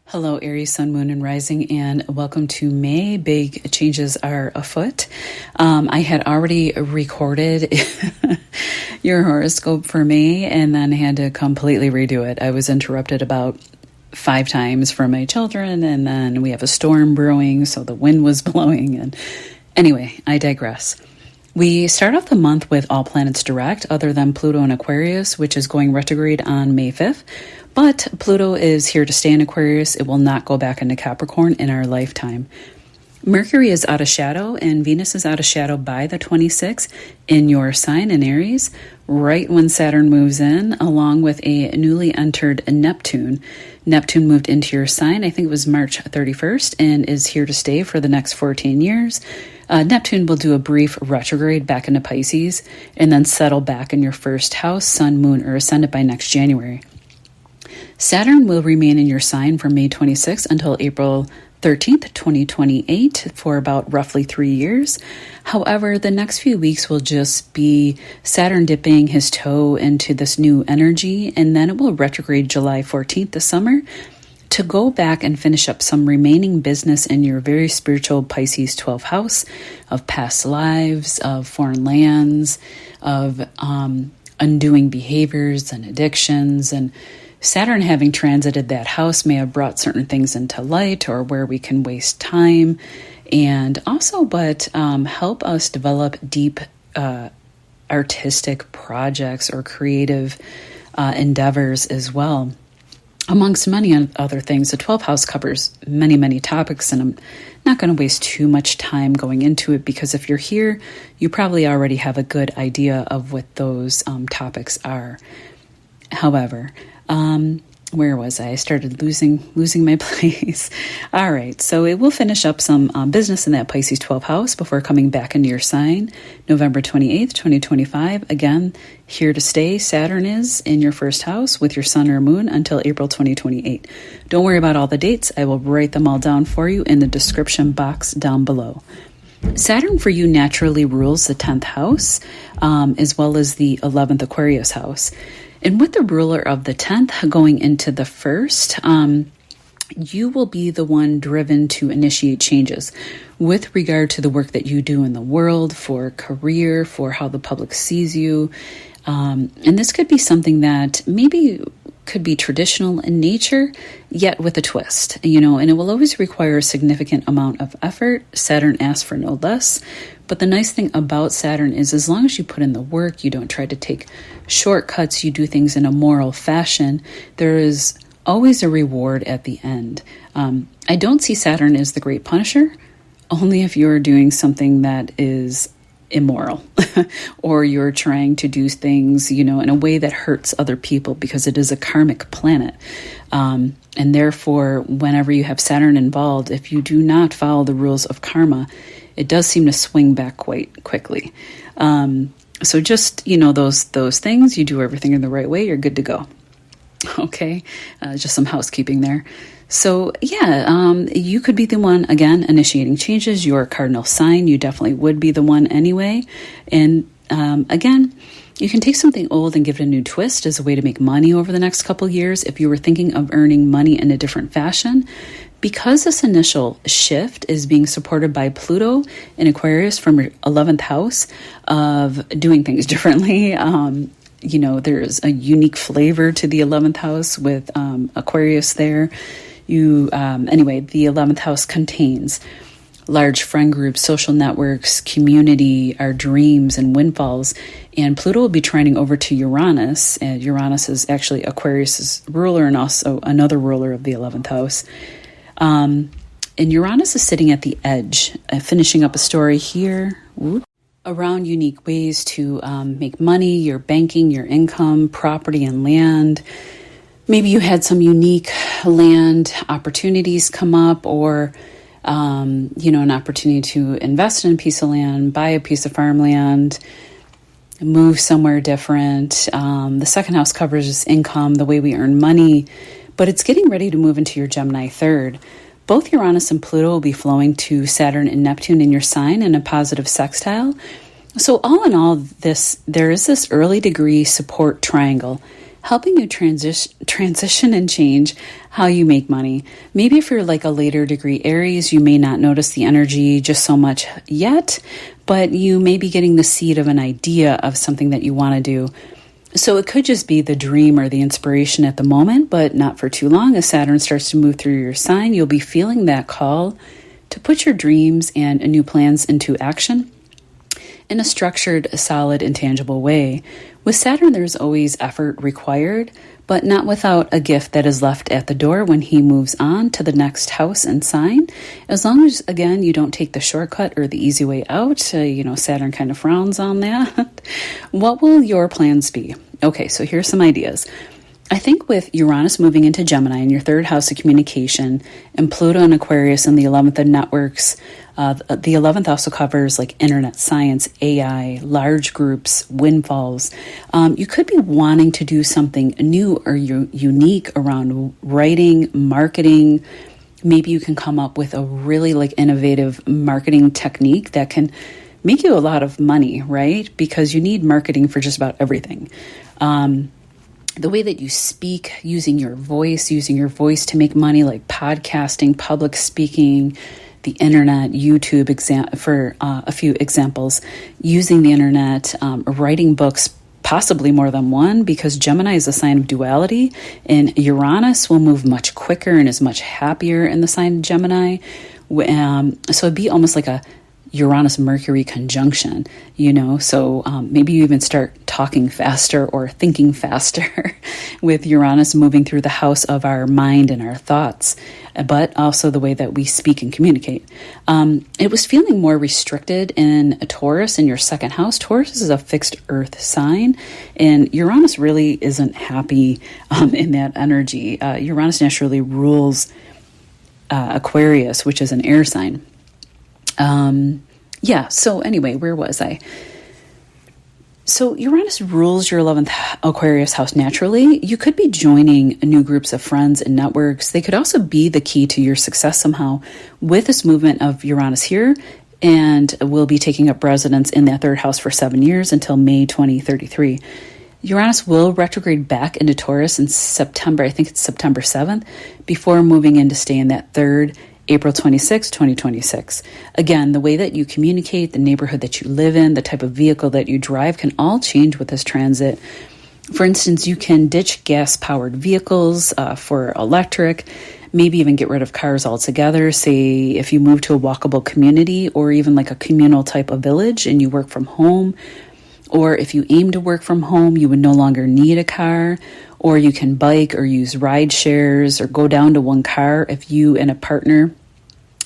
Hello, Aries, Sun, Moon, and Rising, and welcome to May. Big changes are afoot. I had already recorded your horoscope for May, and then had to completely redo it. I was interrupted about 5 times from my children, and then we have a storm brewing, so the wind was blowing. And anyway, I digress. We start off the month with all planets direct, other than Pluto in Aquarius, which is going retrograde on May 5th. But Pluto is here to stay in Aquarius. It will not go back into Capricorn in our lifetime. Mercury is out of shadow, and Venus is out of shadow by the 26th in your sign in Aries, right when Saturn moves in, along with a newly entered Neptune. Neptune moved into your sign, I think it was March 31st, and is here to stay for the next 14 years. Neptune will do a brief retrograde back into Pisces, and then settle back in your first house, Sun, Moon, or Ascendant by next January. Saturn will remain in your sign from May 26th until April 13th, 2028, for about roughly 3 years. However, the next few weeks will just be Saturn dipping his toe into this new energy, and then it will retrograde July 14th this summer to go back and finish up some remaining business in your very spiritual Pisces 12th house of past lives, of foreign lands, of undoing behaviors and addictions. And Saturn having transited that house may have brought certain things into light, or where we can waste time, and also help us develop deep artistic projects or creative endeavors as well, amongst many other things. The 12th house covers many, many topics, and I'm not going to waste too much time going into it, because if you're here, you probably already have a good idea of what those topics are. However, where was I? I started losing my place. All right, so it will finish up some business in that Pisces 12th house before coming back into your sign, November 28th, 2025. Again, here to stay. Saturn is in your first house with your sun or moon until April 2028. Don't worry about all the dates. I will write them all down for you in the description box down below. Saturn for you naturally rules the 10th house, as well as the 11th Aquarius house. And with the ruler of the 10th going into the 1st, you will be the one driven to initiate changes with regard to the work that you do in the world, for career, for how the public sees you. And this could be something that maybe could be traditional in nature, yet with a twist, and it will always require a significant amount of effort. Saturn asks for no less. But the nice thing about Saturn is, as long as you put in the work, you don't try to take shortcuts, you do things in a moral fashion, there is always a reward at the end. I don't see Saturn as the great punisher, only if you're doing something that is immoral or you're trying to do things, in a way that hurts other people, because it is a karmic planet. And therefore, whenever you have Saturn involved, if you do not follow the rules of karma, it does seem to swing back quite quickly. So just, those things, you do everything in the right way, you're good to go. Okay, just some housekeeping there. So you could be the one, again, initiating changes. Your cardinal sign, you definitely would be the one anyway. And again, you can take something old and give it a new twist as a way to make money over the next couple years if you were thinking of earning money in a different fashion. Because this initial shift is being supported by Pluto in Aquarius from your 11th house of doing things differently, there's a unique flavor to the 11th house with Aquarius there. The 11th house contains large friend groups, social networks, community, our dreams and windfalls. And Pluto will be trining over to Uranus. And Uranus is actually Aquarius's ruler and also another ruler of the 11th house. And Uranus is sitting at the edge, finishing up a story here around unique ways to make money, your banking, your income, property and land. Maybe you had some unique land opportunities come up, or, an opportunity to invest in a piece of land, buy a piece of farmland, move somewhere different. The second house covers income, the way we earn money, but it's getting ready to move into your Gemini 3rd. Both Uranus and Pluto will be flowing to Saturn and Neptune in your sign in a positive sextile. So all in all, there is this early degree support triangle helping you transition and change how you make money. Maybe if you're like a later degree Aries, you may not notice the energy just so much yet, but you may be getting the seed of an idea of something that you want to do. So it could just be the dream or the inspiration at the moment, but not for too long. As Saturn starts to move through your sign, you'll be feeling that call to put your dreams and new plans into action in a structured, solid, and tangible way. With Saturn, there's always effort required, but not without a gift that is left at the door when he moves on to the next house and sign. As long as, again, you don't take the shortcut or the easy way out, Saturn kind of frowns on that. What will your plans be? Okay, so here's some ideas. I think with Uranus moving into Gemini in your third house of communication and Pluto and Aquarius in the 11th of networks, the 11th also covers like internet, science, AI, large groups, windfalls. You could be wanting to do something new or unique around writing, marketing. Maybe you can come up with a really like innovative marketing technique that can make you a lot of money, right? Because you need marketing for just about everything. The way that you speak, using your voice to make money, like podcasting, public speaking, the internet, YouTube, for a few examples, using the internet, writing books, possibly more than one, because Gemini is a sign of duality, and Uranus will move much quicker and is much happier in the sign of Gemini. So it'd be almost like a Uranus-Mercury conjunction, so maybe you even start talking faster or thinking faster with Uranus moving through the house of our mind and our thoughts, but also the way that we speak and communicate. It was feeling more restricted in a Taurus in your second house. Taurus is a fixed earth sign, and Uranus really isn't happy in that energy. Uranus naturally rules Aquarius, which is an air sign. So anyway, where was I? So Uranus rules your 11th Aquarius house naturally. You could be joining new groups of friends and networks. They could also be the key to your success somehow with this movement of Uranus here, and will be taking up residence in that third house for 7 years until May 2033. Uranus will retrograde back into Taurus in September, I think it's September 7th, before moving in to stay in that third April 26, 2026. Again, the way that you communicate, the neighborhood that you live in, the type of vehicle that you drive can all change with this transit. For instance, you can ditch gas-powered vehicles for electric, maybe even get rid of cars altogether. Say if you move to a walkable community or even like a communal type of village and you work from home, or if you aim to work from home, you would no longer need a car, or you can bike or use ride shares or go down to one car if you and a partner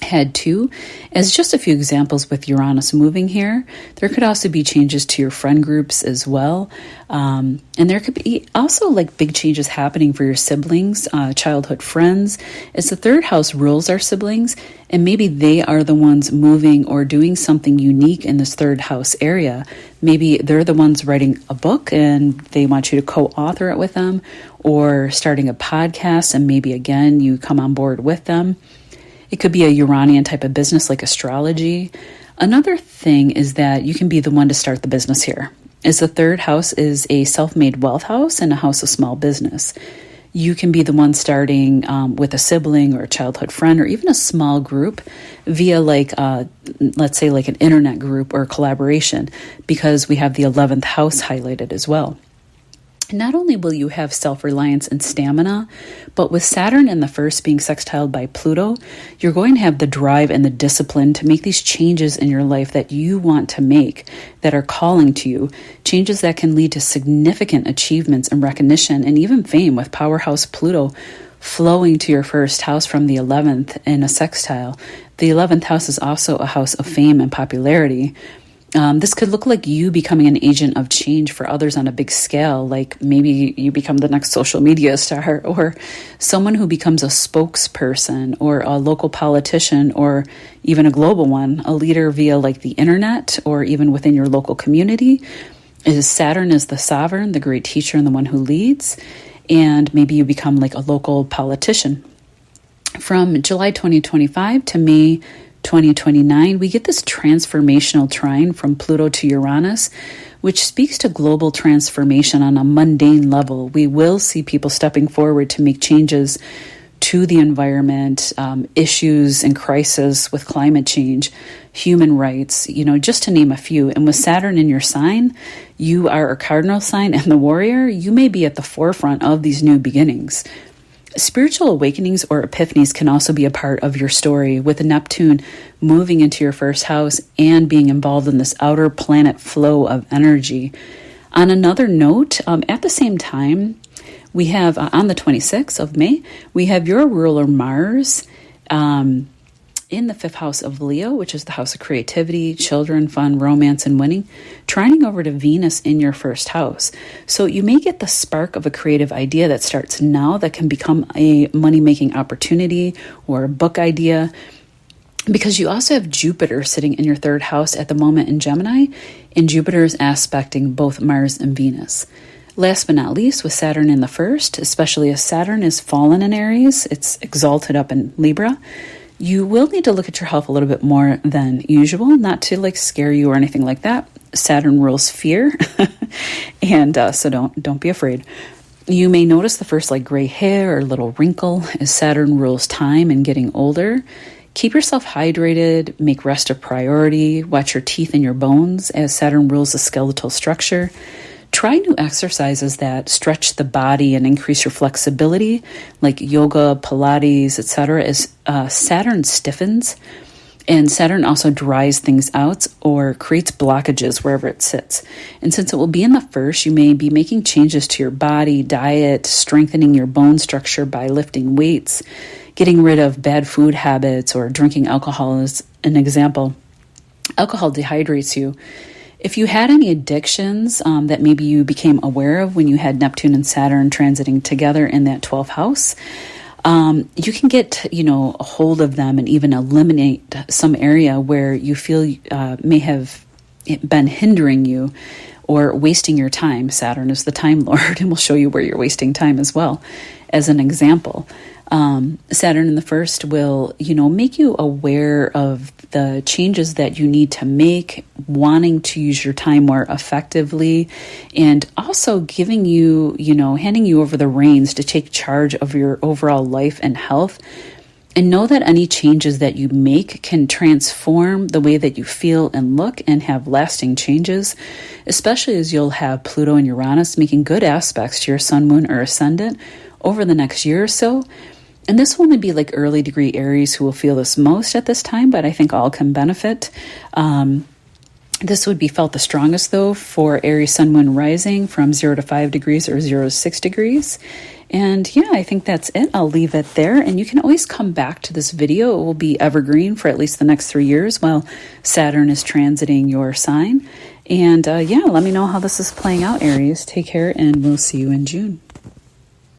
had two. As just a few examples with Uranus moving here, there could also be changes to your friend groups as well. And there could be also like big changes happening for your siblings, childhood friends, as the third house rules our siblings, and maybe they are the ones moving or doing something unique in this third house area. Maybe they're the ones writing a book and they want you to co-author it with them, or starting a podcast and maybe again you come on board with them. It could be a Uranian type of business like astrology. Another thing is that you can be the one to start the business here, as the third house is a self-made wealth house and a house of small business. You can be the one starting with a sibling or a childhood friend or even a small group via let's say like an internet group or collaboration, because we have the 11th house highlighted as well. Not only will you have self-reliance and stamina, but with Saturn in the first being sextiled by Pluto, you're going to have the drive and the discipline to make these changes in your life that you want to make, that are calling to you, changes that can lead to significant achievements and recognition and even fame, with powerhouse Pluto flowing to your first house from the 11th in a sextile. The 11th house is also a house of fame and popularity. This could look like you becoming an agent of change for others on a big scale, like maybe you become the next social media star, or someone who becomes a spokesperson or a local politician or even a global one, a leader via like the internet or even within your local community. Saturn is the sovereign, the great teacher, and the one who leads, and maybe you become like a local politician. From July 2025 to May 2029, we get this transformational trine from Pluto to Uranus, which speaks to global transformation on a mundane level. We will see people stepping forward to make changes to the environment, issues and crisis with climate change, human rights, just to name a few. And with Saturn in your sign, you are a cardinal sign and the warrior, you may be at the forefront of these new beginnings. Spiritual awakenings or epiphanies can also be a part of your story, with Neptune moving into your first house and being involved in this outer planet flow of energy. On another note, at the same time, we have on the 26th of May, we have your ruler Mars in the 5th house of Leo, which is the house of creativity, children, fun, romance, and winning, trining over to Venus in your first house. So you may get the spark of a creative idea that starts now that can become a money-making opportunity or a book idea, because you also have Jupiter sitting in your 3rd house at the moment in Gemini, and Jupiter is aspecting both Mars and Venus. Last but not least, with Saturn in the 1st, especially as Saturn is fallen in Aries, it's exalted up in Libra, you will need to look at your health a little bit more than usual, not to scare you or anything like that. Saturn rules fear, and so don't be afraid. You may notice the first gray hair or little wrinkle as Saturn rules time and getting older. Keep yourself hydrated, make rest a priority, watch your teeth and your bones as Saturn rules the skeletal structure. Try new exercises that stretch the body and increase your flexibility, like yoga, Pilates, etc., as Saturn stiffens. And Saturn also dries things out or creates blockages wherever it sits. And since it will be in the 1st, you may be making changes to your body, diet, strengthening your bone structure by lifting weights, getting rid of bad food habits, or drinking alcohol as an example. Alcohol dehydrates you. If you had any addictions that maybe you became aware of when you had Neptune and Saturn transiting together in that 12th house, you can get, a hold of them and even eliminate some area where you feel may have been hindering you or wasting your time. Saturn is the time lord, and we'll show you where you're wasting time as well, as an example. Saturn in the 1st will, make you aware of the changes that you need to make, wanting to use your time more effectively, and also giving you, handing you over the reins to take charge of your overall life and health. And know that any changes that you make can transform the way that you feel and look and have lasting changes, especially as you'll have Pluto and Uranus making good aspects to your sun, moon, or ascendant over the next year or so. And this will only be early degree Aries who will feel this most at this time, but I think all can benefit. This would be felt the strongest, though, for Aries sun, moon, rising from 0 to 5 degrees or 0 to 6 degrees. And yeah, I think that's it. I'll leave it there. And you can always come back to this video. It will be evergreen for at least the next 3 years while Saturn is transiting your sign. And let me know how this is playing out, Aries. Take care, and we'll see you in June.